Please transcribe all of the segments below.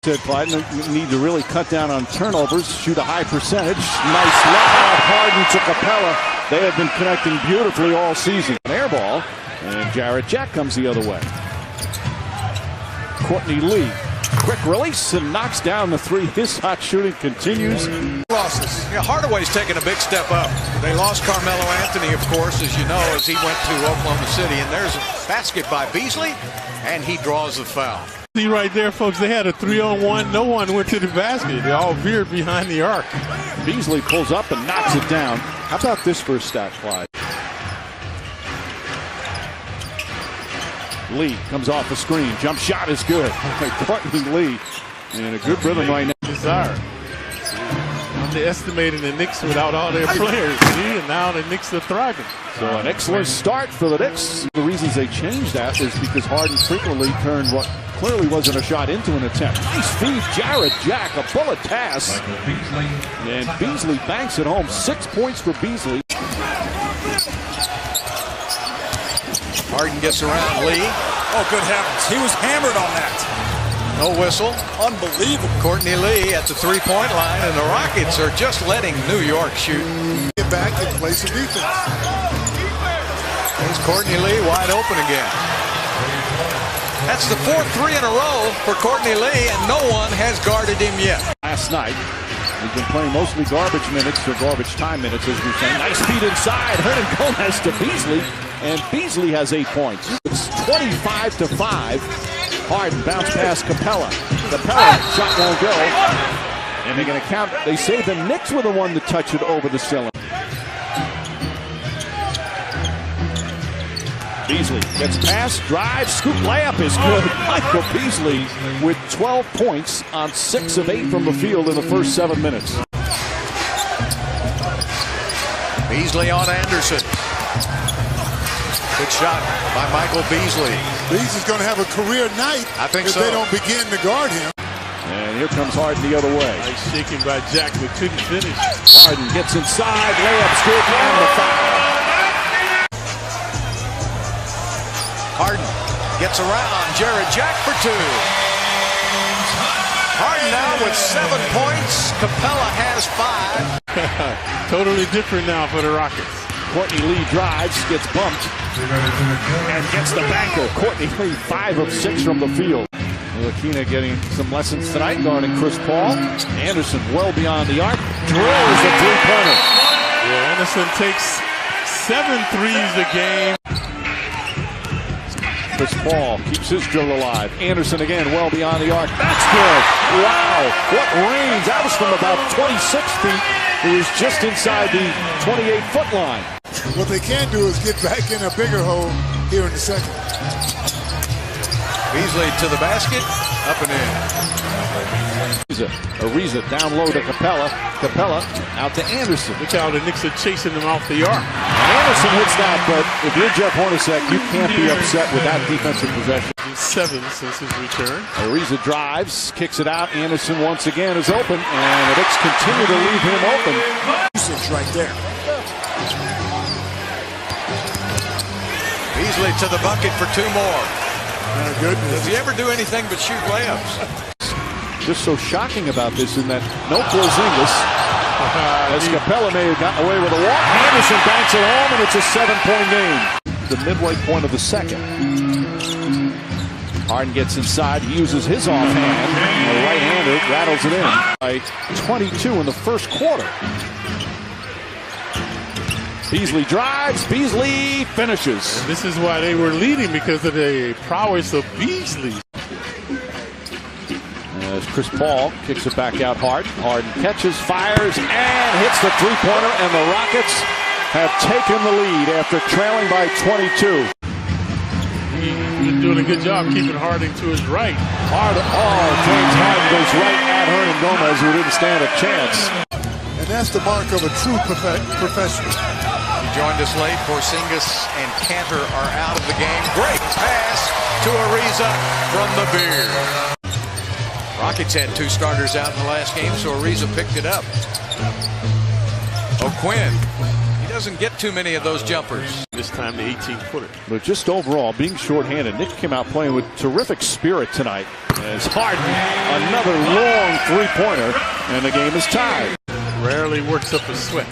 Said Clyde need to really cut down on turnovers, shoot a high percentage. Nice lob, Harden to Capella. They have been connecting beautifully all season. An air ball, and Jarrett Jack comes the other way. Courtney Lee, quick release and knocks down the three. His hot shooting continues. Losses. Yeah, Hardaway's taking a big step up. They lost Carmelo Anthony, of course, as you know, as he went to Oklahoma City. And there's a basket by Beasley, and he draws the foul. See right there, folks, they had a 3-on-1. No one went to the basket. They all veered behind the arc. Beasley pulls up and knocks it down. How about this for a stat, Clyde? Lee comes off the screen. Jump shot is good. Courtney Lee in a good rhythm right now. Desire. Underestimating the Knicks without all their players. See, and now the Knicks are thriving. So an excellent start for the Knicks. The reasons they changed that is because Harden frequently turned what clearly wasn't a shot into an attempt. Nice feed, Jarrett Jack, a bullet pass. And Beasley banks it home. 6 points for Beasley. Harden gets around Lee. Oh, good heavens. He was hammered on that. No whistle. Unbelievable. Courtney Lee at the three-point line, and the Rockets are just letting New York shoot. Get back and play some defense. There's Courtney Lee wide open again. That's the 4th three in a row for Courtney Lee, and no one has guarded him yet. Last night, he's been playing mostly garbage minutes or garbage time minutes, as we're saying. Nice feed inside. Hernan Gomez to Beasley, and Beasley has 8 points. It's 25-5. Harden bounce past Capella. Capella shot won't go. And they're going to count. They say the Knicks were the one to touch it over the cylinder. Beasley gets past, drives, scoop layup is good. Michael Beasley with 12 points on 6 of 8 from the field in the first 7 minutes. Beasley on Anderson. Good shot by Michael Beasley. Beasley's going to have a career night. I think if so. They don't begin to guard him. And here comes Harden the other way. Nice shaking by Jack, but couldn't finish. Harden gets inside, layup's good, and the foul. Harden gets around Jarrett Jack for 2. Harden now with 7 points. Capella has 5. Totally different now for the Rockets. Courtney Lee drives, gets bumped, and gets the banker. Courtney Lee 5 of 6 from the field. Lakina getting some lessons tonight guarding Chris Paul. Anderson well beyond the arc. Drills the three-pointer. Yeah, Anderson takes 7 threes a game. Chris Paul keeps his drill alive. Anderson again well beyond the arc. That's good. Wow. What range. That was from about 26 feet. He was just inside the 28-foot line. What they can do is get back in a bigger hole here in the second. Beasley to the basket, up and in. Ariza down low to Capella. Capella out to Anderson. Look how the Knicks are chasing them off the arc. Anderson hits that, but if you're Jeff Hornacek, you can't be upset with that defensive possession. 7 since his return. Ariza drives, kicks it out. Anderson once again is open, and the Knicks continue to leave him open. Usage right there. Beasley to the bucket for 2 more. Goodness. Does he ever do anything but shoot layups? Just so shocking about this in that no Porzingis. As Capella may have gotten away with a walk. Anderson banks it home, and it's a 7-point game. The midway point of the second. Harden gets inside. He uses his offhand. The right-hander rattles it in by 22 in the first quarter. Beasley drives. Beasley finishes. And this is why they were leading, because of the prowess of Beasley. As Chris Paul kicks it back out hard. Harden catches, fires, and hits the three-pointer, and the Rockets have taken the lead after trailing by 22. He's doing a good job keeping Harden to his right. James Harden goes right at Hernan Gomez, who didn't stand a chance. And that's the mark of a true professional. He joined us late. Porzingis and Cantor are out of the game. Great pass to Ariza from the Beard. Rockets had 2 starters out in the last game, so Ariza picked it up. O'Quinn, he doesn't get too many of those jumpers. This time the 18-footer. But just overall, being shorthanded, Nick came out playing with terrific spirit tonight. As Harden, another long three-pointer, and the game is tied. Rarely works up a sweat.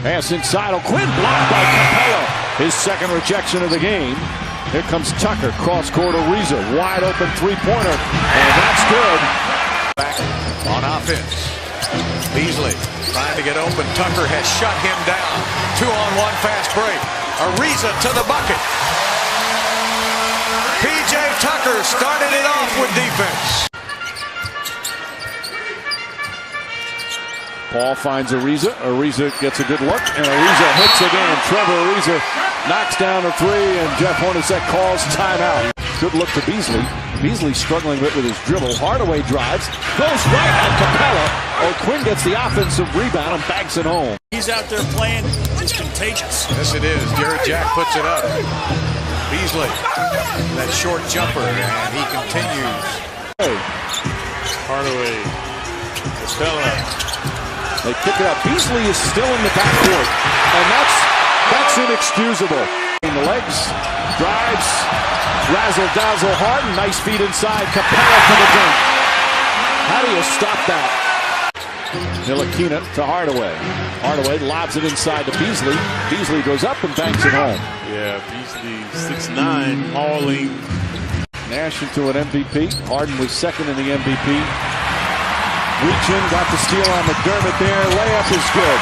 Pass inside, O'Quinn blocked by Capella. His second rejection of the game. Here comes Tucker, cross-court Ariza, wide open three-pointer, and that's good. Back on offense. Beasley trying to get open. Tucker has shut him down. 2-on-1 fast break. Ariza to the bucket. P.J. Tucker started it off with defense. Paul finds Ariza. Ariza gets a good look, and Ariza hits again. Trevor Ariza knocks down a three, and Jeff Hornacek calls timeout. Good look to Beasley. Beasley struggling a bit with his dribble. Hardaway drives, goes right at Capella. O'Quinn gets the offensive rebound and banks it home. He's out there playing. It's contagious. Yes, it is. Jared Jack puts it up. Beasley, that short jumper, and he continues. Hardaway, Capella. They kick it up. Beasley is still in the backcourt, and that's inexcusable. In the legs, drives, razzle-dazzle Harden. Nice feed inside. Capella to the dunk. How do you stop that? Ntilikina to Hardaway. Hardaway lobs it inside to Beasley. Beasley goes up and banks it home. Yeah, Beasley 6'9", hauling. Nash into an MVP. Harden was second in the MVP. Reaching, got the steal on McDermott there. Layup is good.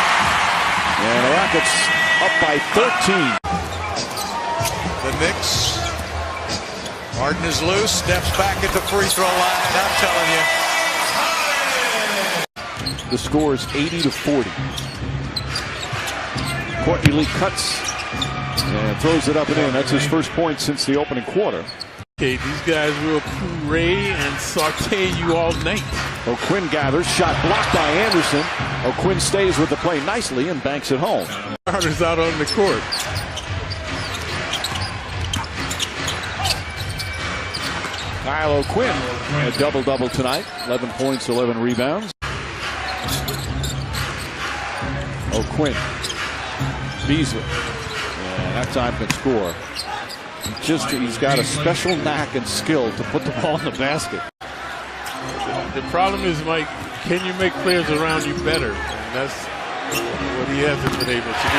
And the Rockets up by 13. The Knicks. Harden is loose, steps back at the free throw line. I'm telling you. The score is 80-40. Courtney Lee cuts and throws it up and in. That's his first point since the opening quarter. Okay, these guys will puree and saute you all night. O'Quinn gathers, shot blocked by Anderson. O'Quinn stays with the play nicely and banks it home. Carter's out on the court. Kyle O'Quinn, a double-double tonight. 11 points, 11 rebounds. O'Quinn, Beasley, and that time can score. He's got a special knack and skill to put the ball in the basket. The problem is, Mike, can you make players around you better? And that's what he hasn't been able to do.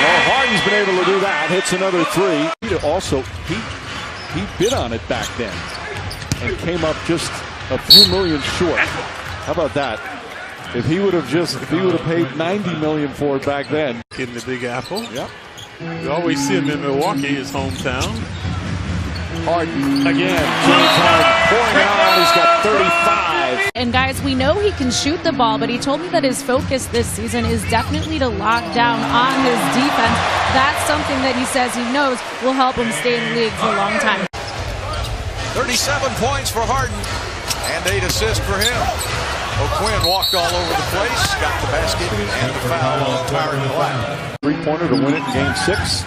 Well, Harden's been able to do that. Hits another three. He bid on it back then and came up just a few million short. How about that? If he would have paid $90 million for it back then. In the Big Apple. Yep. You always see him in Milwaukee, his hometown. Harden again. Jimmy Time pouring out. He's got 35. And guys, we know he can shoot the ball, but he told me that his focus this season is definitely to lock down on his defense. That's something that he says he knows will help him stay in the league for a long time. 37 points for Harden and 8 assists for him. O'Quinn walked all over the place, got the basket and the foul on Tyron Black. Three-pointer to win it in Game 6.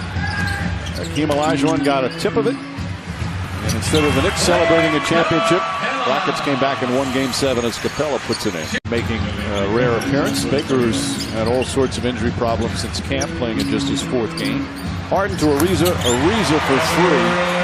Hakeem Olajuwon got a tip of it. And instead of the Knicks celebrating a championship, Rockets came back and won Game 7 as Capella puts it in. Making a rare appearance. Baker's had all sorts of injury problems since camp, playing in just his 4th game. Harden to Ariza. Ariza for 3.